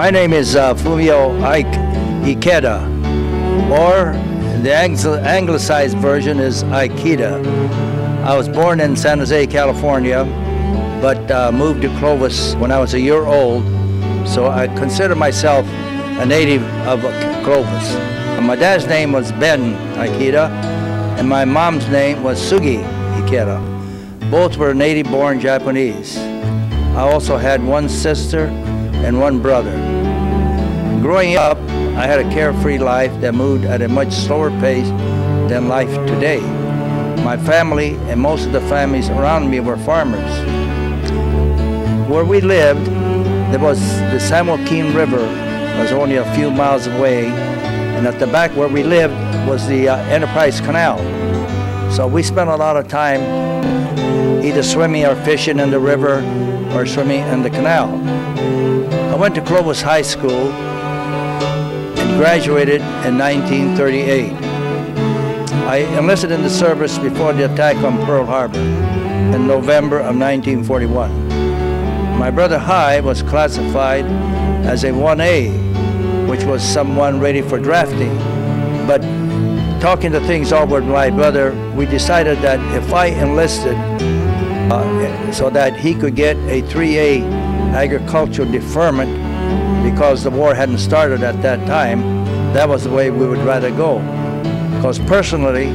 My name is Fumio Ikeda, or the anglicized version is Ikeda. I was born in San Jose, California, but moved to Clovis when I was a year old, so I consider myself a native of Clovis. My dad's name was Ben Ikeda, and my mom's name was Sugi Ikeda. Both were native-born Japanese. I also had one sister and one brother. Growing up, I had a carefree life that moved at a much slower pace than life today. My family and most of the families around me were farmers. Where we lived, there was the San Joaquin River was only a few miles away, and at the back where we lived was the Enterprise Canal. So we spent a lot of time either swimming or fishing in the river or swimming in the canal. I went to Clovis High School and graduated in 1938. I enlisted in the service before the attack on Pearl Harbor in November of 1941. My brother Hai was classified as a 1A, which was someone ready for drafting. But talking the things over with my brother, we decided that if I enlisted so that he could get a 3A agricultural deferment because the war hadn't started at that time, that was the way we would rather go. Because personally,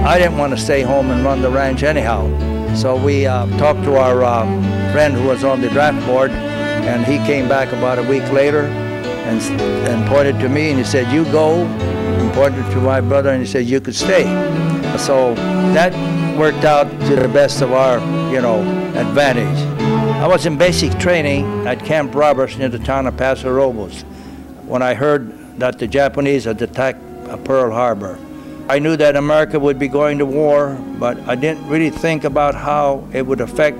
I didn't want to stay home and run the ranch anyhow. So we talked to our friend who was on the draft board, and he came back about a week later and pointed to me and he said, "You go," and pointed to my brother and he said, "You could stay." So that worked out to the best of our, advantage. I was in basic training at Camp Roberts near the town of Paso Robles when I heard that the Japanese had attacked Pearl Harbor. I knew that America would be going to war, but I didn't really think about how it would affect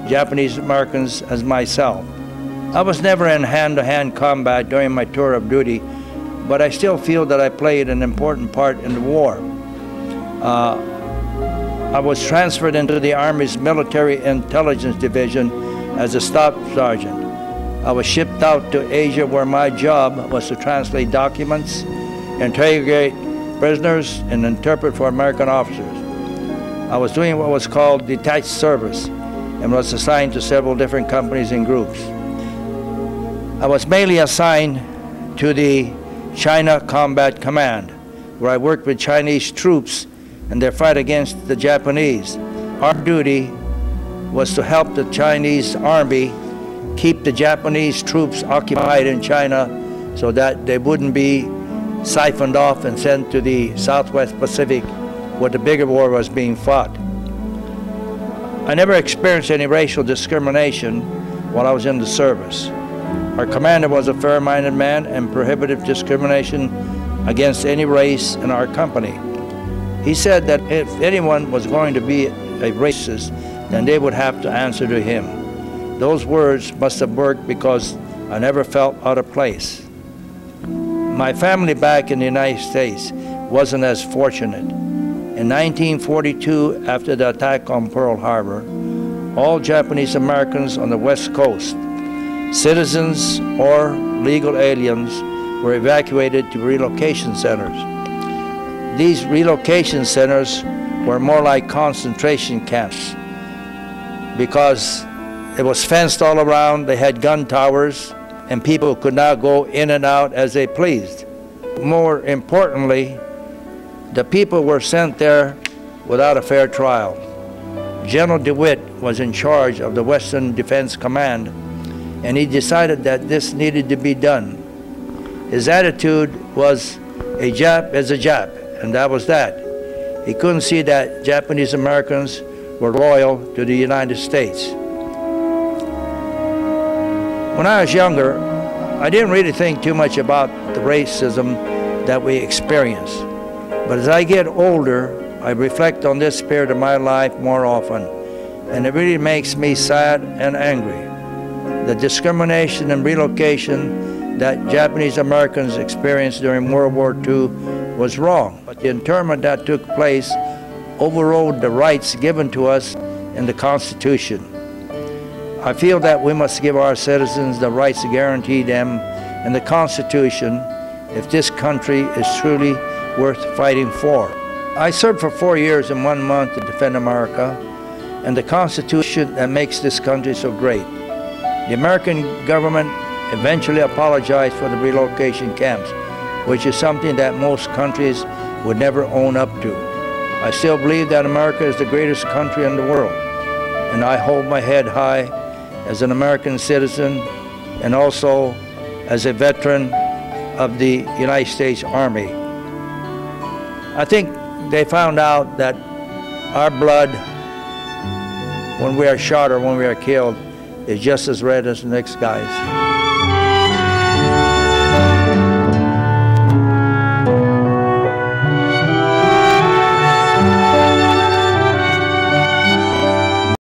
Japanese Americans as myself. I was never in hand-to-hand combat during my tour of duty, but I still feel that I played an important part in the war. I was transferred into the Army's Military Intelligence Division as a staff sergeant. I was shipped out to Asia where my job was to translate documents, interrogate prisoners, and interpret for American officers. I was doing what was called detached service and was assigned to several different companies and groups. I was mainly assigned to the China Combat Command, where I worked with Chinese troops in their fight against the Japanese. Our duty was to help the Chinese Army keep the Japanese troops occupied in China so that they wouldn't be siphoned off and sent to the Southwest Pacific where the bigger war was being fought. I never experienced any racial discrimination while I was in the service. Our commander was a fair-minded man and prohibited discrimination against any race in our company. He said that if anyone was going to be a racist, then they would have to answer to him. Those words must have worked because I never felt out of place. My family back in the United States wasn't as fortunate. In 1942, after the attack on Pearl Harbor, all Japanese Americans on the West Coast, citizens or legal aliens, were evacuated to relocation centers. These relocation centers were more like concentration camps because it was fenced all around, they had gun towers, and people could now go in and out as they pleased. More importantly, the people were sent there without a fair trial. General DeWitt was in charge of the Western Defense Command, and he decided that this needed to be done. His attitude was, a Jap is a Jap, and that was that. He couldn't see that Japanese Americans were loyal to the United States. When I was younger, I didn't really think too much about the racism that we experienced. But as I get older, I reflect on this period of my life more often, and it really makes me sad and angry. The discrimination and relocation that Japanese Americans experienced during World War II was wrong, but the internment that took place overrode the rights given to us in the Constitution. I feel that we must give our citizens the rights to guarantee them and the Constitution if this country is truly worth fighting for. I served for 4 years and 1 month to defend America and the Constitution that makes this country so great. The American government eventually apologized for the relocation camps, which is something that most countries would never own up to. I still believe that America is the greatest country in the world, and I hold my head high as an American citizen and also as a veteran of the United States Army. I think they found out that our blood, when we are shot or when we are killed, is just as red as the next guy's.